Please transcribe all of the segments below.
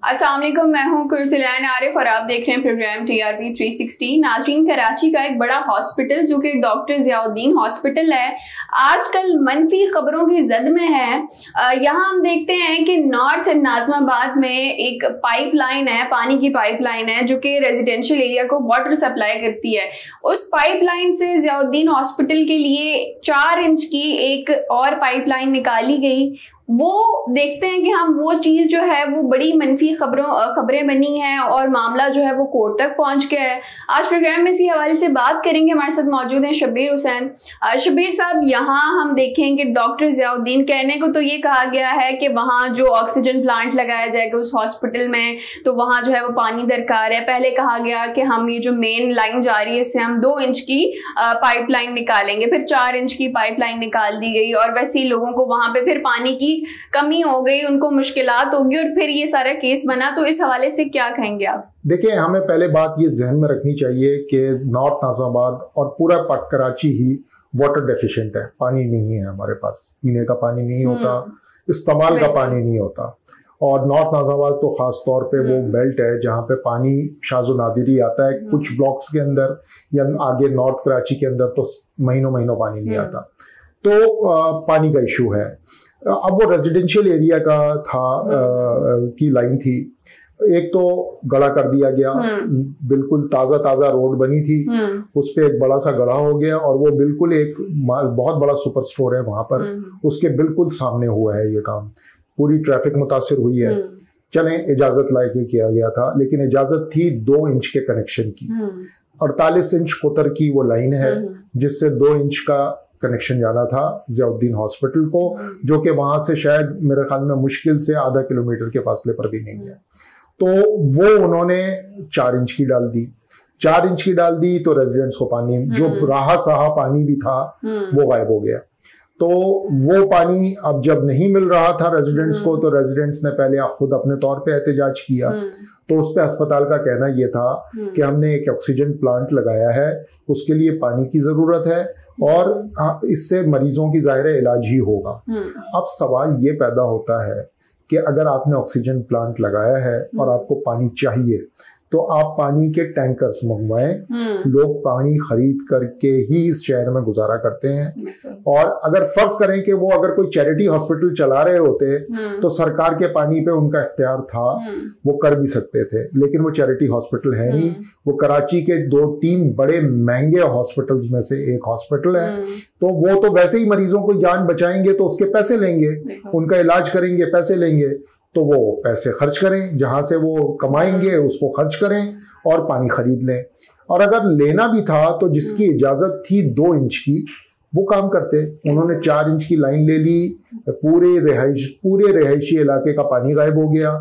अस्सलाम वालेकुम, मैं हूं कुर्सलान आरिफ और आप देख रहे हैं प्रोग्राम TRP 360। नाज़रीन, कराची का एक बड़ा हॉस्पिटल जो कि डॉक्टर ज़ियाउद्दीन हॉस्पिटल है, आजकल मनफी खबरों की जद में है। यहाँ हम देखते हैं कि नॉर्थ नाज़िमाबाद में एक पाइपलाइन है, पानी की पाइपलाइन है जो कि रेजिडेंशियल एरिया को वाटर सप्लाई करती है। उस पाइपलाइन से ज़ियाउद्दीन हॉस्पिटल के लिए 4 इंच की एक और पाइपलाइन निकाली गई। वो देखते हैं कि हम वो चीज़ जो है वो बड़ी मनफी खबरें बनी हैं और मामला जो है वो कोर्ट तक पहुंच गया है। आज प्रोग्राम में इसी हवाले से बात करेंगे। हमारे साथ मौजूद हैं शब्बीर हुसैन। शब्बीर साहब, यहाँ हम देखें कि डॉक्टर ज़ियाउद्दीन, कहने को तो ये कहा गया है कि वहाँ जो ऑक्सीजन प्लांट लगाया जाएगा उस हॉस्पिटल में, तो वहाँ जो है वो पानी दरकार है। पहले कहा गया कि हम ये जो मेन लाइन जा रही है इससे हम 2 इंच की पाइपलाइन निकालेंगे, फिर 4 इंच की पाइपलाइन निकाल दी गई और वैसे ही लोगों को वहाँ पे फिर पानी की कमी हो गई, उनको मुश्किलात होगी और फिर ये सारा केस बना। तो इस हवाले से क्या कहेंगे आप? देखिए, हमें पहले बात ये जहन में रखनी चाहिए कि नॉर्थ नाज़िमाबाद और पूरा कराची ही वाटर डेफिशिएंट है। पानी नहीं है हमारे पास, पीने का पानी नहीं होता, इस्तेमाल का पानी नहीं होता। और नॉर्थ नाज़िमाबाद तो ख़ास तौर पे वो बेल्ट है जहाँ पे पानी शाज़ो नादिरी आता है। कुछ ब्लॉक्स के अंदर या आगे नॉर्थ कराची के अंदर तो महीनों महीनों पानी नहीं आता, तो पानी का इशू है। अब वो रेजिडेंशियल एरिया का था की लाइन थी, एक तो गड़ा कर दिया गया, बिल्कुल ताज़ा रोड बनी थी, उस पे एक बड़ा सा गड़ा हो गया और वो बिल्कुल एक बहुत बड़ा सुपर स्टोर है वहाँ पर, उसके बिल्कुल सामने हुआ है ये काम। पूरी ट्रैफिक मुतासिर हुई है। चलें, इजाज़त लाके किया गया था, लेकिन इजाज़त थी 2 इंच के कनेक्शन की। 48 इंच कुतर की वो लाइन है जिससे 2 इंच का कनेक्शन जाना था ज़ियाउद्दीन हॉस्पिटल को, जो कि वहां से शायद मेरे ख्याल में मुश्किल से आधा किलोमीटर के फासले पर भी नहीं है। तो वो उन्होंने 4 इंच की डाल दी। 4 इंच की डाल दी तो रेजिडेंट्स को पानी, जो राहा सहा पानी भी था वो गायब हो गया। तो वो पानी अब जब नहीं मिल रहा था रेजिडेंट्स को, तो रेजिडेंट्स ने पहले खुद अपने तौर पे एहतजाज किया। तो उस पे अस्पताल का कहना ये था कि हमने एक ऑक्सीजन प्लांट लगाया है, उसके लिए पानी की ज़रूरत है और इससे मरीजों की ज़ाहिर इलाज ही होगा। अब सवाल ये पैदा होता है कि अगर आपने ऑक्सीजन प्लांट लगाया है और आपको पानी चाहिए तो आप पानी के टैंकर्स मंगवाएं। लोग पानी खरीद करके ही इस शहर में गुजारा करते हैं। और अगर फर्ज करें कि वो अगर कोई चैरिटी हॉस्पिटल चला रहे होते तो सरकार के पानी पे उनका इख्तियार था, वो कर भी सकते थे, लेकिन वो चैरिटी हॉस्पिटल है नहीं। वो कराची के 2-3 बड़े महंगे हॉस्पिटल्स में से एक हॉस्पिटल है। तो वो तो वैसे ही मरीजों को जान बचाएंगे तो उसके पैसे लेंगे, उनका इलाज करेंगे, पैसे लेंगे, तो वो पैसे खर्च करें, जहां से वो कमाएंगे उसको खर्च करें और पानी खरीद लें। और अगर लेना भी था तो जिसकी इजाजत थी 2 इंच की, वो काम करते। उन्होंने 4 इंच की लाइन ले ली, पूरे रिहायशी इलाके का पानी गायब हो गया।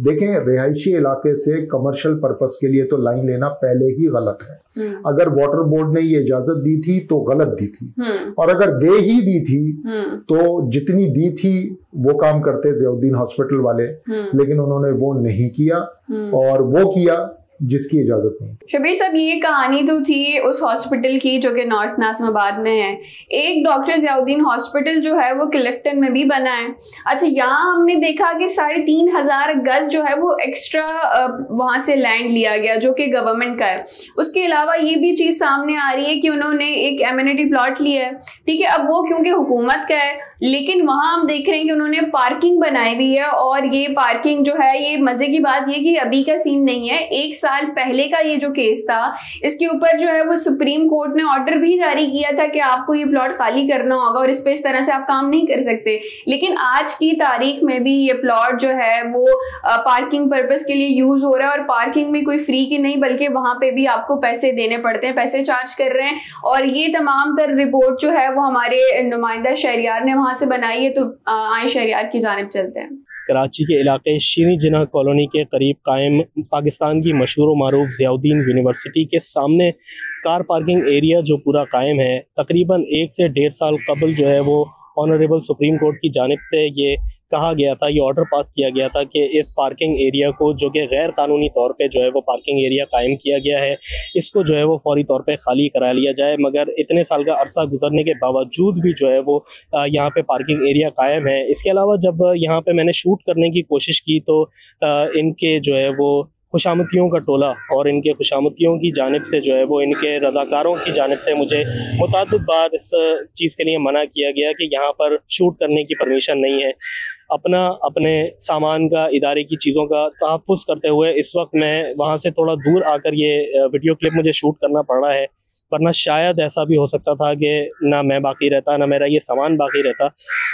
देखें, रिहायशी इलाके से कमर्शियल पर्पस के लिए तो लाइन लेना पहले ही गलत है। अगर वाटर बोर्ड ने ये इजाजत दी थी तो गलत दी थी, और अगर दे ही दी थी तो जितनी दी थी वो काम करते ज़ियाउद्दीन हॉस्पिटल वाले, लेकिन उन्होंने वो नहीं किया और वो किया जिसकी इजाजत नहीं थी। शब्बीर साहब, ये कहानी तो थी उस हॉस्पिटल की जो कि नॉर्थ नाज़िमाबाद में है। एक डॉक्टर ज़ियाउद्दीन हॉस्पिटल जो है वो क्लिफ्टन में भी बना है। अच्छा, यहाँ हमने देखा कि 3,500 गज जो है वो एक्स्ट्रा वहाँ से लैंड लिया गया जो कि गवर्नमेंट का है। उसके अलावा ये भी चीज़ सामने आ रही है कि उन्होंने एक एमिनिटी प्लॉट लिया है, ठीक है। अब वो क्योंकि हुकूमत का है, लेकिन वहाँ हम देख रहे हैं कि उन्होंने पार्किंग बनाई हुई है। और ये पार्किंग जो है, ये मजे की बात ये कि अभी का सीन नहीं है, 1 साल पहले का ये जो केस था, इसके ऊपर जो है वो सुप्रीम कोर्ट ने ऑर्डर भी जारी किया था कि आपको ये प्लॉट खाली करना होगा और इस पे इस तरह से आप काम नहीं कर सकते। लेकिन आज की तारीख में भी ये प्लॉट जो है वो पार्किंग पर्पस के लिए यूज हो रहा है। और पार्किंग में कोई फ्री की नहीं, बल्कि वहां पे भी आपको पैसे देने पड़ते हैं, पैसे चार्ज कर रहे हैं। और ये तमाम तर रिपोर्ट जो है वो हमारे नुमाइंदा शहरियार ने वहां से बनाई है। तो आए शहरियार की जानिब चलते हैं। कराची के इलाके शीरी जिन्ना कॉलोनी के करीब कायम पाकिस्तान की मशहूर मारूफ ज़ियाउद्दीन यूनिवर्सिटी के सामने कार पार्किंग एरिया जो पूरा कायम है, तकरीबन 1 से 1.5 साल कबल जो है वो ऑनरेबल सुप्रीम कोर्ट की जानिब से ये कहा गया था, ये ऑर्डर पास किया गया था कि इस पार्किंग एरिया को, जो कि गैर कानूनी तौर पे जो है वो पार्किंग एरिया कायम किया गया है, इसको जो है वो फौरी तौर पे खाली करा लिया जाए। मगर इतने साल का अरसा गुजरने के बावजूद भी जो है वो यहाँ पे पार्किंग एरिया कायम है। इसके अलावा जब यहाँ पे मैंने शूट करने की कोशिश की तो इनके जो है वो खुशामतियों का टोला और इनके खुशामतियों की जानिब से जो है वो इनके रज़ाकारों की जानिब से मुझे मुतअद्दिद बार इस चीज़ के लिए मना किया गया कि यहाँ पर शूट करने की परमिशन नहीं है। अपने सामान का, इदारे की चीज़ों का तहफ़्फ़ुज़ करते हुए इस वक्त मैं वहाँ से थोड़ा दूर आकर ये वीडियो क्लिप मुझे शूट करना पड़ रहा है, वरना शायद ऐसा भी हो सकता था कि ना मैं बाकी रहता, ना मेरा ये सामान बाकी रहता।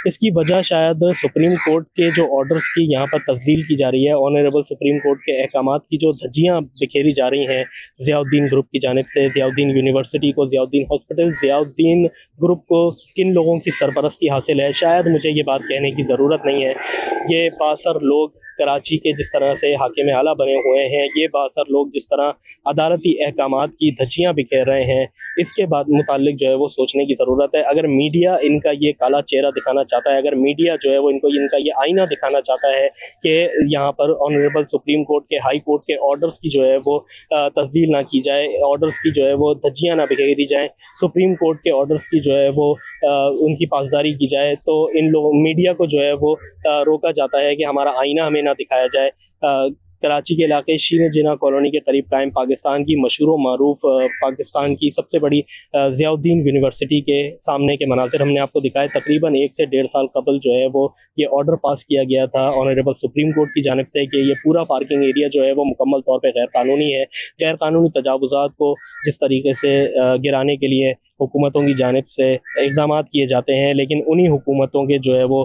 इसकी वजह शायद सुप्रीम कोर्ट के जो ऑर्डर्स की यहाँ पर तस्दील की जा रही है, ऑनरेबल सुप्रीम कोर्ट के अहकामात की जो धज्जियाँ बिखेरी जा रही हैं ज़ियाउद्दीन ग्रुप की जानिब से, ज़ियाउद्दीन यूनिवर्सिटी को, ज़ियाउद्दीन हॉस्पिटल, ज़ियाउद्दीन ग्रुप को किन लोगों की सरपरस्ती हासिल है, शायद मुझे ये बात कहने की ज़रूरत नहीं है। ये बासर लोग कराची के जिस तरह से हाकिम आला बने हुए हैं, ये बासर लोग जिस तरह अदालती अहकामात की धज्जियाँ बिखेर रहे हैं, इसके बाद मुताल्लिक जो है वो सोचने की ज़रूरत है। अगर मीडिया इनका ये काला चेहरा दिखाना चाहता है, अगर मीडिया जो है वो इनका ये आईना दिखाना चाहता है कि यहाँ पर ऑनरेबल सुप्रीम कोर्ट के, हाई कोर्ट के ऑर्डर्स की जो है वो तस्दील ना की जाए, ऑर्डर्स की जो है वो धज्जियाँ ना बिखेरी जाएँ, सुप्रीम कोर्ट के ऑर्डर्स की जो है वो उनकी पासदारी की जाए, तो इन लोगों मीडिया को जो है वो रोका जाता है कि हमारा आईना हमें ना दिखाया जाए। कराची के इलाके शीर जिना कॉलोनी के करीब कायम पाकिस्तान की मशहूर व मारूफ पाकिस्तान की सबसे बड़ी ज़ियाउद्दीन यूनिवर्सिटी के सामने के मनाज़िर हमने आपको दिखाए। तकरीबन 1 से 1.5 साल कबल जो है वो ये ऑर्डर पास किया गया था ऑनरेबल सुप्रीम कोर्ट की जानिब से कि ये पूरा पार्किंग एरिया जो है वो मुकम्मल तौर पर गैर कानूनी है। गैर कानूनी तजावुज़ात को जिस तरीके से गिराने के लिए हुकूमतों की जानिब से इक़दाम किए जाते हैं, लेकिन उन्हीं हुकूमतों के जो है वो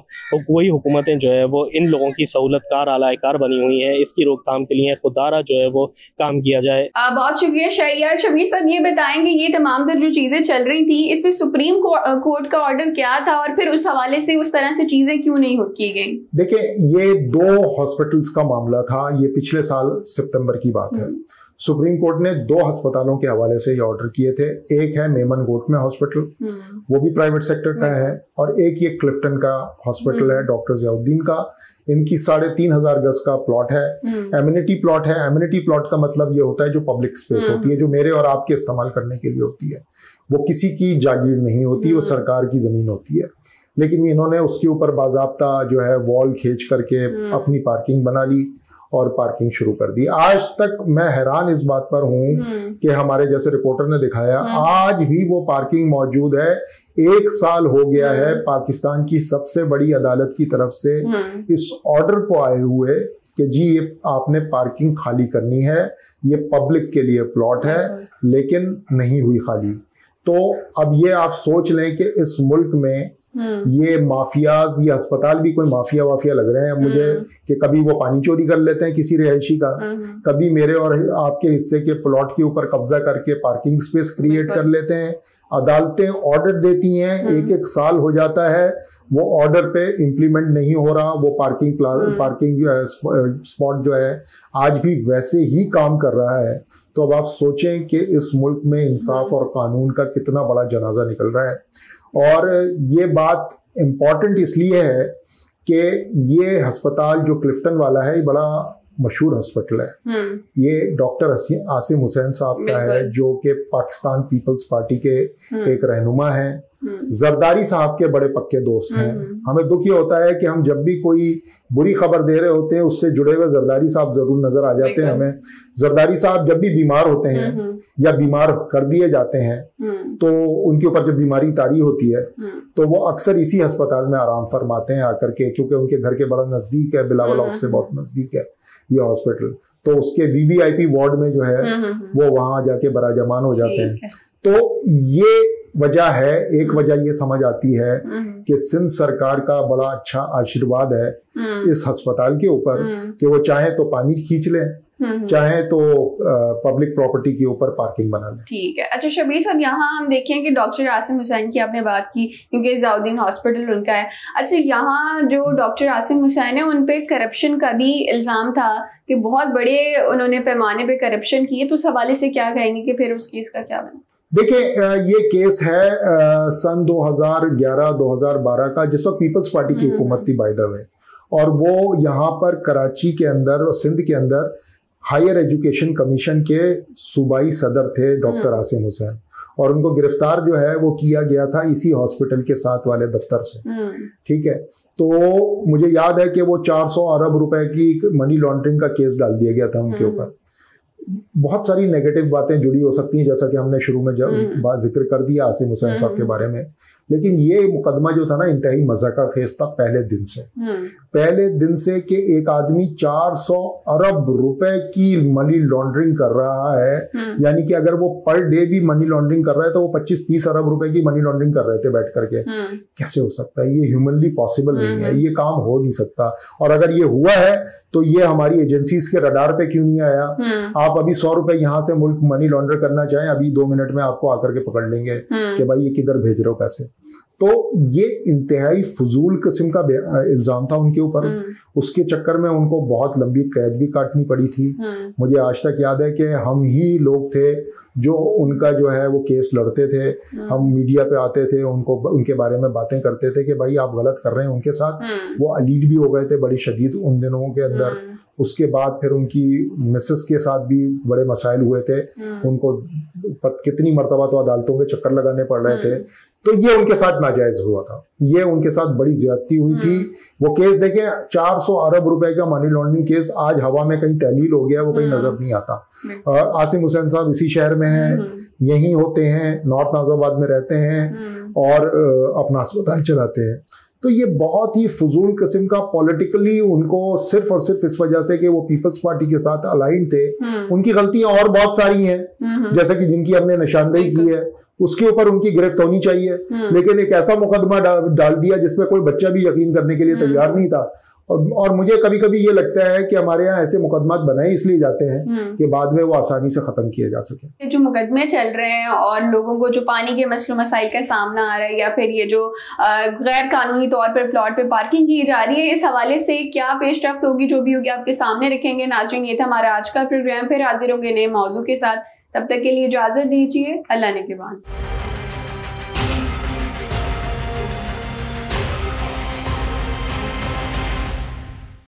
वही हुकूमतें जो है वो इन लोगों की सहूलतकार आलाकार बनी हुई हैं। इसकी रोकथाम के लिए खुदारा जो है वो काम किया जाए। बहुत शुक्रिया शहरियार। शबीर साहब ये बताएंगे ये तमाम तर जो चीज़ें चल रही थी इसमें सुप्रीम कोर्ट का ऑर्डर क्या था और फिर उस हवाले से उस तरह से चीज़ें क्यों नहीं की गई? देखिए, ये 2 हॉस्पिटल्स का मामला था, ये पिछले साल सितंबर की बात है। सुप्रीम कोर्ट ने 2 अस्पतालों के हवाले से ये ऑर्डर किए थे। एक है मेमन गोट में हॉस्पिटल, वो भी प्राइवेट सेक्टर का है, और एक ये क्लिफ्टन का हॉस्पिटल है डॉक्टर ज़ियाउद्दीन का। इनकी 3,500 गज का प्लॉट है, एमिनिटी प्लॉट है। एमिनिटी प्लॉट का मतलब ये होता है जो पब्लिक स्पेस होती है, जो मेरे और आपके इस्तेमाल करने के लिए होती है, वो किसी की जागीर नहीं होती, वो सरकार की जमीन होती है। लेकिन इन्होंने उसके ऊपर बाज़ाब्ता जो है वॉल खींच करके अपनी पार्किंग बना ली और पार्किंग शुरू कर दी। आज तक मैं हैरान इस बात पर हूं कि हमारे जैसे रिपोर्टर ने दिखाया, आज भी वो पार्किंग मौजूद है। 1 साल हो गया है पाकिस्तान की सबसे बड़ी अदालत की तरफ से इस ऑर्डर को आए हुए कि जी ये आपने पार्किंग खाली करनी है, ये पब्लिक के लिए प्लॉट है, लेकिन नहीं हुई खाली। तो अब ये आप सोच लें कि इस मुल्क में ये माफियाज, ये अस्पताल भी कोई माफिया वाफिया लग रहे हैं मुझे कि कभी वो पानी चोरी कर लेते हैं किसी रिहायशी का, कभी मेरे और आपके हिस्से के प्लॉट के ऊपर कब्जा करके पार्किंग स्पेस क्रिएट कर लेते हैं। अदालतें ऑर्डर देती हैं, 1-1 साल हो जाता है, वो ऑर्डर पे इम्प्लीमेंट नहीं हो रहा। वो पार्किंग स्पॉट जो है आज भी वैसे ही काम कर रहा है। तो अब आप सोचें कि इस मुल्क में इंसाफ और कानून का कितना बड़ा जनाजा निकल रहा है। और ये बात इम्पॉर्टेंट इसलिए है कि ये अस्पताल जो क्लिफ्टन वाला है, ये बड़ा मशहूर हॉस्पिटल है। ये डॉक्टर आसिम हुसैन साहब का है, जो कि पाकिस्तान पीपल्स पार्टी के एक रहनुमा हैं, जरदारी साहब के बड़े पक्के दोस्त हैं। हमें दुख ये होता है कि हम जब भी कोई बुरी खबर दे रहे होते हैं, उससे जुड़े हुए जरदारी साहब जरूर नजर आ जाते हैं हमें। जरदारी साहब जब भी बीमार होते हैं या बीमार कर दिए जाते हैं, तो उनके ऊपर जब बीमारी तारी होती है तो वो अक्सर इसी अस्पताल में आराम फरमाते हैं आकर के, क्योंकि उनके घर के बड़ा नजदीक है, बिलावल हाउस से बहुत नजदीक है ये हॉस्पिटल। तो उसके VVIP वार्ड में जो है वो वहां जाके बराजमान हो जाते हैं। तो ये वजह है, एक वजह ये समझ आती है कि सिंध सरकार का बड़ा अच्छा आशीर्वाद है इस अस्पताल के ऊपर कि वो चाहे तो पानी खींच लें, चाहे तो पब्लिक प्रॉपर्टी के ऊपर पार्किंग बना लें। ठीक है। अच्छा शबीर साहब, यहाँ हम देखें कि डॉक्टर आसिम हुसैन की आपने बात की, क्योंकि ज़ियाउद्दीन हॉस्पिटल उनका है। अच्छा, यहाँ जो डॉक्टर आसिम हुसैन है उन पे करप्शन का भी इल्ज़ाम था कि बहुत बड़े उन्होंने पैमाने पे करप्शन किए, तो उस हवाले से क्या कहेंगे कि फिर उस केस का क्या बना? देखिए ये केस है सन 2011-2012 का, जिस वक्त पीपल्स पार्टी की हुकूमत थी बाय द वे, और वो यहाँ पर कराची के अंदर और सिंध के अंदर हायर एजुकेशन कमीशन के सूबाई सदर थे डॉक्टर आसिम हुसैन, और उनको गिरफ्तार जो है वो किया गया था इसी हॉस्पिटल के साथ वाले दफ्तर से। ठीक है, तो मुझे याद है कि वो 400 अरब रुपए की मनी लॉन्ड्रिंग का केस डाल दिया गया था उनके ऊपर। बहुत सारी नेगेटिव बातें जुड़ी हो सकती हैं, जैसा कि हमने शुरू में जब जिक्र कर दिया आसिम हुसैन साहब के बारे में, लेकिन ये मुकदमा जो था ना इंतहाई मजा का खेस था पहले दिन से कि एक आदमी 400 अरब रुपए की मनी लॉन्ड्रिंग कर रहा है, यानी कि अगर वो पर डे भी मनी लॉन्ड्रिंग कर रहा है तो वो 25-30 अरब रुपए की मनी लॉन्ड्रिंग कर रहे थे बैठ करके। कैसे हो सकता है? ये ह्यूमनली पॉसिबल नहीं है, ये काम हो नहीं सकता। और अगर ये हुआ है तो ये हमारी एजेंसीज के रडार पे क्यों नहीं आया? आप अभी 100 रुपए यहाँ से मुल्क मनी लॉन्डर करना चाहें, अभी 2 मिनट में आपको आकर के पकड़ लेंगे कि भाई ये किधर भेज रहे हो पैसे। तो ये इंतहाई फजूल किस्म का इल्जाम था उनके ऊपर। उसके चक्कर में उनको बहुत लंबी कैद भी काटनी पड़ी थी। मुझे आज तक याद है कि हम ही लोग थे जो उनका जो है वो केस लड़ते थे। हम मीडिया पे आते थे, उनको उनके बारे में बातें करते थे कि भाई आप गलत कर रहे हैं उनके साथ। वो अलील भी हो गए थे बड़ी शदीद उन दिनों के अंदर। उसके बाद फिर उनकी मिसेस के साथ भी बड़े मसाइल हुए थे, उनको कितनी मरतबा तो अदालतों के चक्कर लगाने पड़ रहे थे। तो ये उनके साथ नाजायज हुआ था, ये उनके साथ बड़ी ज्यादती हुई थी। वो केस देखें, 400 अरब रुपए का मनी लॉन्ड्रिंग केस आज हवा में कहीं तहलील हो गया, वो कहीं नजर नहीं आता। आसिम हुसैन साहब इसी शहर में हैं, यहीं होते हैं, नॉर्थ नाजिबाबाद में रहते हैं और अपना अस्पताल चलाते हैं। तो ये बहुत ही फजूल किस्म का पॉलिटिकली उनको सिर्फ और सिर्फ इस वजह से कि वो पीपल्स पार्टी के साथ अलाइन थे। उनकी गलतियां और बहुत सारी हैं, जैसे कि जिनकी हमने निशानदेही की है, उसके ऊपर उनकी गिरफ्त होनी चाहिए। लेकिन एक ऐसा मुकदमा डाल दिया जिसपे कोई बच्चा भी यकीन करने के लिए तैयार नहीं था। और मुझे कभी कभी ये लगता है कि हमारे यहाँ ऐसे मुकदमात बनाए इसलिए जाते हैं कि बाद में वो आसानी से खत्म किए जा सके। जो मुकदमे चल रहे हैं और लोगों को जो पानी के मसलों मसाइल का सामना आ रहा है, या फिर ये जो गैर कानूनी तौर पर प्लॉट पे पार्किंग की जा रही है, इस हवाले से क्या पेशरफ्त होगी, जो भी होगी आपके सामने रखेंगे। नाज़रीन, ये था हमारा आज का प्रोग्राम, फिर हाजिर होंगे नए मौजू के साथ। तब तक के लिए इजाजत दीजिए। अल्लाह ने के बाद।